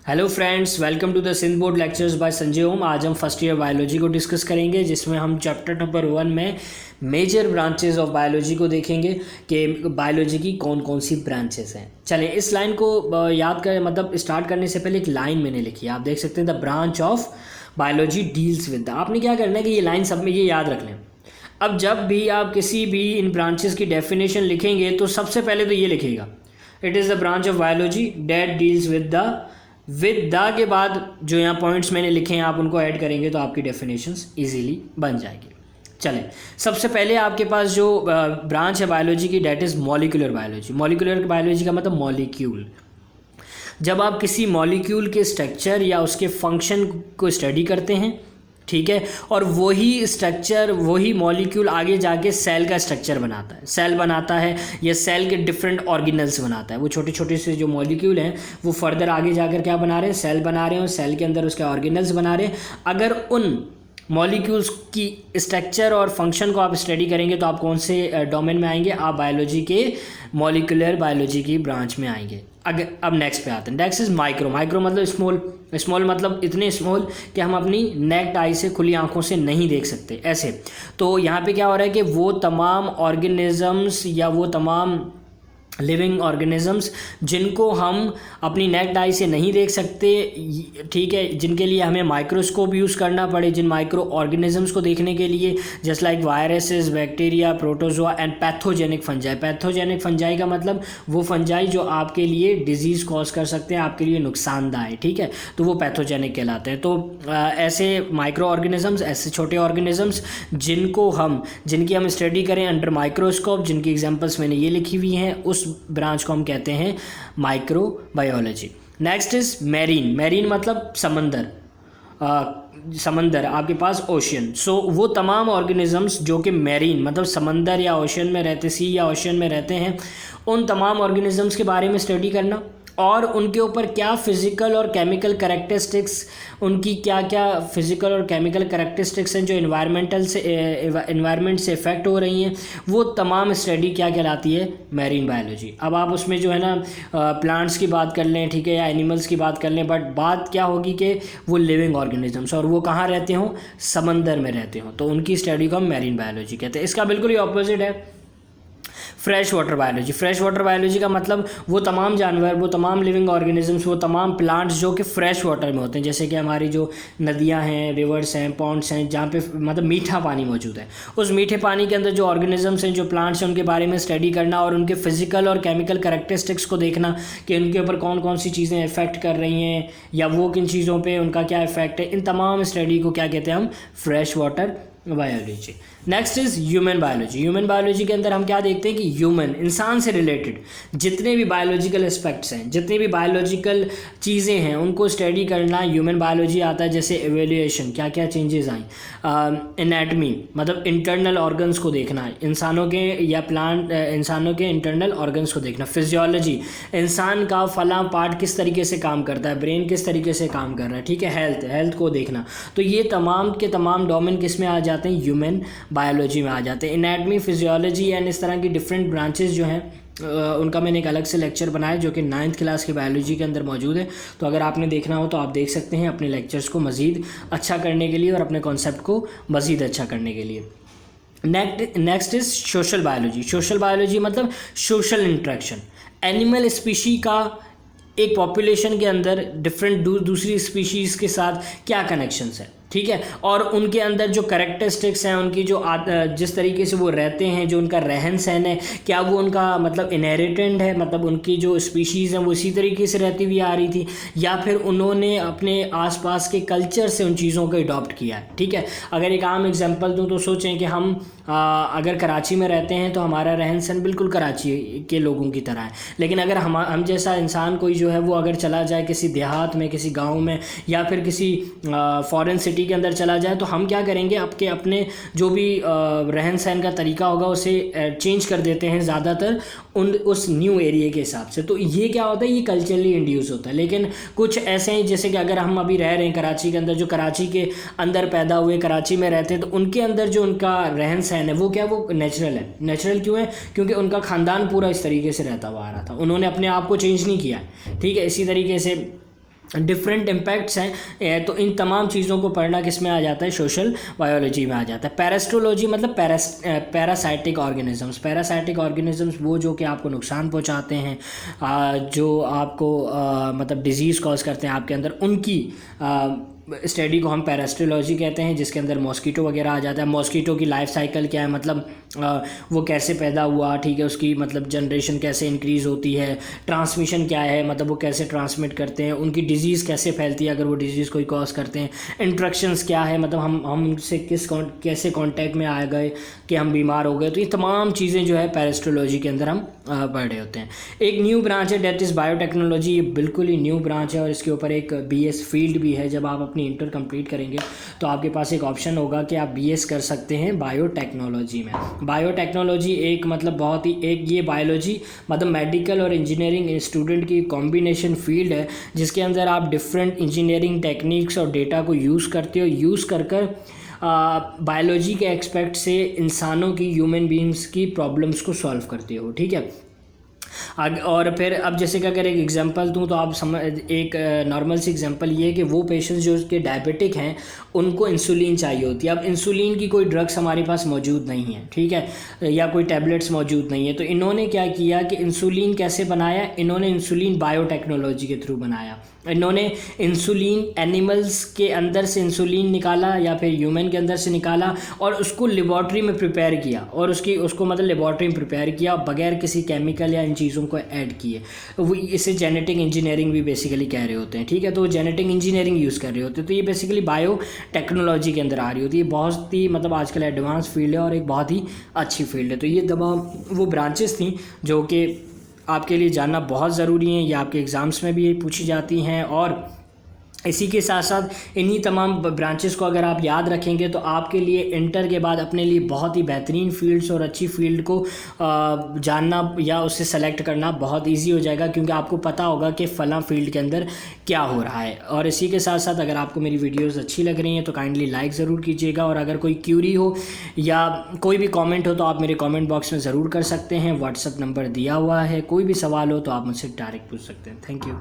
Hello friends, welcome to the Sindh board lectures by Sanjay Om. आज हम first year biology को discuss करेंगे, जिसमें हम चैप्टर नंबर 1 में मेजर ब्रांचेस ऑफ बायोलॉजी को देखेंगे कि बायोलॉजी की कौन कौन सी ब्रांचेस हैं। चलें, इस लाइन को याद करें, मतलब स्टार्ट करने से पहले एक लाइन मैंने लिखी है, आप देख सकते हैं, the branch of biology deals with. आपने क्या करना है कि ये लाइन सब में ये याद रख लें। अब जब भी आप किसी भी इन ब्रांचेस की डेफिनेशन लिखेंगे तो सबसे पहले तो ये लिखेगा, it is the branch of biology date deals with the के बाद जो यहाँ पॉइंट्स मैंने लिखे हैं आप उनको ऐड करेंगे तो आपकी डेफिनेशंस इजीली बन जाएगी। चलें, सबसे पहले आपके पास जो ब्रांच है बायोलॉजी की, that is molecular biology. Molecular biology का मतलब मॉलिक्यूल। जब आप किसी मॉलिक्यूल के स्ट्रक्चर या उसके फंक्शन को स्टडी करते हैं, ठीक है, और वही स्ट्रक्चर, वही मॉलिक्यूल आगे जाके सेल का स्ट्रक्चर बनाता है, सेल बनाता है या सेल के डिफरेंट ऑर्गेनल्स बनाता है। वो छोटे छोटे से जो मॉलिक्यूल हैं वो फर्दर आगे जाकर क्या बना रहे हैं, सेल बना रहे हैं, और सेल के अंदर उसके ऑर्गेनल्स बना रहे हैं। अगर उन मॉलिक्यूल्स की स्ट्रक्चर और फंक्शन को आप स्टडी करेंगे तो आप कौन से डोमेन में आएंगे, आप बायोलॉजी के मॉलिक्यूलर बायोलॉजी की ब्रांच में आएंगे। अब नेक्स्ट पे आते हैं। Next is micro. माइक्रो मतलब स्मॉल। स्मॉल मतलब इतने स्मॉल कि हम अपनी नेक्ड आई से, खुली आंखों से नहीं देख सकते, ऐसे। तो यहाँ पे क्या हो रहा है कि वो तमाम ऑर्गेनिजम्स या वो तमाम लिविंग ऑर्गेनिजम्स जिनको हम अपनी नेक्ड आई से नहीं देख सकते, ठीक है, जिनके लिए हमें माइक्रोस्कोप यूज़ करना पड़े, जिन माइक्रो ऑर्गेनिजम्स को देखने के लिए, just like viruses, bacteria, protozoa and pathogenic fungi. Pathogenic fungi का मतलब वो फंजाई जो आपके लिए डिजीज़ कॉज कर सकते हैं, आपके लिए नुकसानदायक है, ठीक है, तो वो पैथोजेनिक कहलाते हैं। तो ऐसे माइक्रो ऑर्गेनिजम्स, ऐसे छोटे ऑर्गेनिजम्स जिनकी हम स्टडी करें अंडर माइक्रोस्कोप, जिनकी एग्जाम्पल्स मैंने ये लिखी हुई हैं, उस ब्रांच को हम कहते हैं microbiology. Next is marine. Marine मतलब समंदर। समंदर आपके पास ओशियन। सो वो तमाम ऑर्गेनिजम्स जो कि मैरीन मतलब समंदर या ओशियन में रहते, सी या ओशियन में रहते हैं, उन तमाम ऑर्गेनिजम्स के बारे में स्टडी करना और उनके ऊपर क्या फिज़िकल और केमिकल कैरेक्टरिस्टिक्स, उनकी क्या क्या फिज़िकल और केमिकल कैरेक्टरिस्टिक्स हैं जो इन्वायरमेंट से इफ़ेक्ट हो रही हैं, वो तमाम स्टडी क्या कहलाती है, मैरीन बायोलॉजी। अब आप उसमें जो है ना प्लांट्स की बात कर लें, ठीक है, या एनिमल्स की बात कर लें, बट बात क्या होगी कि वो लिविंग ऑर्गेनिजम्स और वो कहाँ रहते हों, समंदर में रहते हों, तो उनकी स्टडी को हम मैरीन बायोलॉजी कहते हैं। इसका बिल्कुल ही ऑपोजिट है fresh water biology. Fresh water biology का मतलब वो तमाम जानवर, वो तमाम लिविंग ऑर्गेनिजम्स, वो तमाम प्लांट्स जो कि फ्रेश वाटर में होते हैं, जैसे कि हमारी जो नदियां हैं, रिवर्स हैं, पॉन्ड्स हैं, जहाँ पे मतलब मीठा पानी मौजूद है, उस मीठे पानी के अंदर जो ऑर्गेनिजम्स हैं, जो प्लांट्स हैं, उनके बारे में स्टडी करना और उनके फिजिकल और केमिकल कैरेक्टरिस्टिक्स को देखना कि उनके ऊपर कौन कौन सी चीज़ें इफेक्ट कर रही हैं या वो किन चीज़ों पर उनका क्या इफेक्ट है, इन तमाम स्टडी को क्या कहते हैं हम, fresh water biology. Next is human biology. Human biology के अंदर हम क्या देखते हैं कि ह्यूमन, इंसान से रिलेटेड जितने भी बायोलॉजिकल एस्पेक्ट्स हैं, जितनी भी बायोलॉजिकल चीज़ें हैं, उनको स्टडी करना ह्यूमन बायोलॉजी आता है। जैसे एवेल्यूएशन, क्या क्या चेंजेस आई, एनाटमी मतलब इंटरनल ऑर्गन्स को देखना, इंसानों के या प्लांट इंसानों के इंटरनल ऑर्गन्स को देखना। फिजियोलॉजी, इंसान का फला पार्ट किस तरीके से काम करता है, ब्रेन किस तरीके से काम कर रहा है, ठीक है, हेल्थ को देखना। तो ये तमाम के तमाम डोमेन किस में आ जाते हैं, ह्यूमन बायोलॉजी में आ जाते हैं। एनाटमी, फिजियोलॉजी एंड इस तरह की डिफरेंट ब्रांचेस जो हैं उनका मैंने एक अलग से लेक्चर बनाया जो कि 9th क्लास की बायोलॉजी के अंदर मौजूद है। तो अगर आपने देखना हो तो आप देख सकते हैं अपने लेक्चर्स को मज़ीद अच्छा करने के लिए और अपने कॉन्सेप्ट को मज़ीद अच्छा करने के लिए। Next is social biology. Social biology मतलब सोशल इंटरेक्शन। एनिमल स्पीशी का एक पॉपुलेशन के अंदर डिफरेंट दूसरी स्पीशीज़ के साथ क्या कनेक्शंस है, ठीक है, और उनके अंदर जो कैरेक्टरिस्टिक्स हैं, उनकी जो जिस तरीके से वो रहते हैं, जो उनका रहन सहन है, क्या वो उनका मतलब इनहेरिटेंट है, मतलब उनकी जो स्पीशीज़ हैं वो इसी तरीके से रहती हुई आ रही थी, या फिर उन्होंने अपने आसपास के कल्चर से उन चीज़ों को अडॉप्ट किया है, ठीक है। अगर एक आम एग्जांपल दूं तो सोचें कि हम अगर कराची में रहते हैं तो हमारा रहन सहन बिल्कुल कराची के लोगों की तरह है, लेकिन अगर हम जैसा इंसान कोई जो है वो अगर चला जाए किसी देहात में, किसी गाँव में या फिर किसी फॉरेन सिटी के अंदर चला जाए, तो हम क्या करेंगे, आपके अपने जो भी रहन सहन का तरीका होगा उसे चेंज कर देते हैं ज़्यादातर उस न्यू एरिया के हिसाब से। तो ये क्या होता है, ये कल्चरली इंड्यूस होता है। लेकिन कुछ ऐसे हैं जैसे कि अगर हम अभी रह रहे हैं कराची के अंदर, जो कराची के अंदर पैदा हुए, कराची में रहते हैं, तो उनके अंदर जो उनका रहन सहन है वो क्या, वो नेचुरल है। नेचुरल क्यों है, क्योंकि उनका ख़ानदान पूरा इस तरीके से रहता हुआ आ रहा था, उन्होंने अपने आप को चेंज नहीं किया, ठीक है। इसी तरीके से डिफरेंट इम्पैक्ट्स हैं। तो इन तमाम चीज़ों को पढ़ना किस में आ जाता है, सोशल बायोलॉजी में आ जाता है। पैरास्ट्रोलॉजी मतलब पैरासाइटिक ऑर्गेनिजम्स। पैरासाइटिक ऑर्गेनिजम्स वो जो कि आपको नुकसान पहुंचाते हैं, जो आपको मतलब डिजीज़ कॉज करते हैं आपके अंदर, उनकी स्टडी को हम पैरास्ट्रोलॉजी कहते हैं, जिसके अंदर मॉस्कीटो वगैरह आ जाता है। मॉस्कीटो की लाइफ साइकिल क्या है, मतलब वो कैसे पैदा हुआ, ठीक है, उसकी मतलब जनरेशन कैसे इंक्रीज़ होती है, ट्रांसमिशन क्या है, मतलब वो कैसे ट्रांसमिट करते हैं, उनकी डिजीज़ कैसे फैलती है अगर वो डिजीज़ कोई कॉज करते हैं, इंट्रैक्शंस क्या है, मतलब हम उनसे कैसे कांटेक्ट में आ गए कि हम बीमार हो गए। तो ये तमाम चीज़ें जो है पैरास्ट्रोलॉजी के अंदर हम पढ़ रहे होते हैं। एक न्यू ब्रांच है डेट इज़ बायोटेक्नोलॉजी। ये बिल्कुल ही न्यू ब्रांच है और इसके ऊपर एक BS फील्ड भी है। जब आप अपनी इंटर कंप्लीट करेंगे तो आपके पास एक ऑप्शन होगा कि आप BS कर सकते हैं बायोटेक्नोलॉजी में। बायोटेक्नोलॉजी एक मतलब बहुत ही एक ये बायोलॉजी मतलब मेडिकल और इंजीनियरिंग स्टूडेंट की कॉम्बिनेशन फील्ड है, जिसके अंदर आप डिफरेंट इंजीनियरिंग टेक्निक्स और डेटा को यूज़ करते हो, यूज़ कर बायोलॉजी के एक्सपेक्ट से इंसानों की, ह्यूमन बीइंग्स की प्रॉब्लम्स को सॉल्व करते हो, ठीक है। और फिर अब जैसे कि अगर एक एग्जांपल दूं तो आप समझ, एक नॉर्मल सी एग्जांपल ये है कि वो पेशेंट्स जो उसके डायबिटिक हैं उनको इंसुलिन चाहिए होती है। अब इंसुलिन की कोई ड्रग्स हमारे पास मौजूद नहीं है, ठीक है, या कोई टैबलेट्स मौजूद नहीं है। तो इन्होंने क्या किया कि इंसुलिन कैसे बनाया, इन्होंने इंसुलिन बायोटेक्नोलॉजी के थ्रू बनाया। इन्होंने इंसुलिन एनिमल्स के अंदर से इंसुलिन निकाला या फिर ह्यूमन के अंदर से निकाला और उसको लेबॉर्ट्री में प्रिपेयर किया, और उसको मतलब लेबॉर्ट्री में प्रिपेयर किया बगैर किसी केमिकल या इन चीज़ों को ऐड किए। वो इसे जेनेटिक इंजीनियरिंग भी बेसिकली कह रहे होते हैं, ठीक है। तो वो जेनेटिक इंजीनियरिंग यूज़ कर रहे होते हैं। तो ये बेसिकली बायो टेक्नोलॉजी के अंदर आ रही होती है। बहुत ही मतलब आजकल एडवांस फील्ड है और एक बहुत ही अच्छी फील्ड है। तो ये तमाम वो ब्रांचेस थी जो कि आपके लिए जानना बहुत ज़रूरी है। ये आपके एग्ज़ाम्स में भी पूछी जाती हैं और इसी के साथ साथ इन्हीं तमाम ब्रांचेस को अगर आप याद रखेंगे तो आपके लिए इंटर के बाद अपने लिए बहुत ही बेहतरीन फील्ड्स और अच्छी फील्ड को जानना या उससे सेलेक्ट करना बहुत इजी हो जाएगा, क्योंकि आपको पता होगा कि फ़लाँ फील्ड के अंदर क्या हो रहा है। और इसी के साथ साथ अगर आपको मेरी वीडियोस अच्छी लग रही हैं तो काइंडली लाइक ज़रूर कीजिएगा, और अगर कोई क्यूरी हो या कोई भी कॉमेंट हो तो आप मेरे कॉमेंट बॉक्स में ज़रूर कर सकते हैं। व्हाट्सअप नंबर दिया हुआ है, कोई भी सवाल हो तो आप मुझसे डायरेक्ट पूछ सकते हैं। Thank you.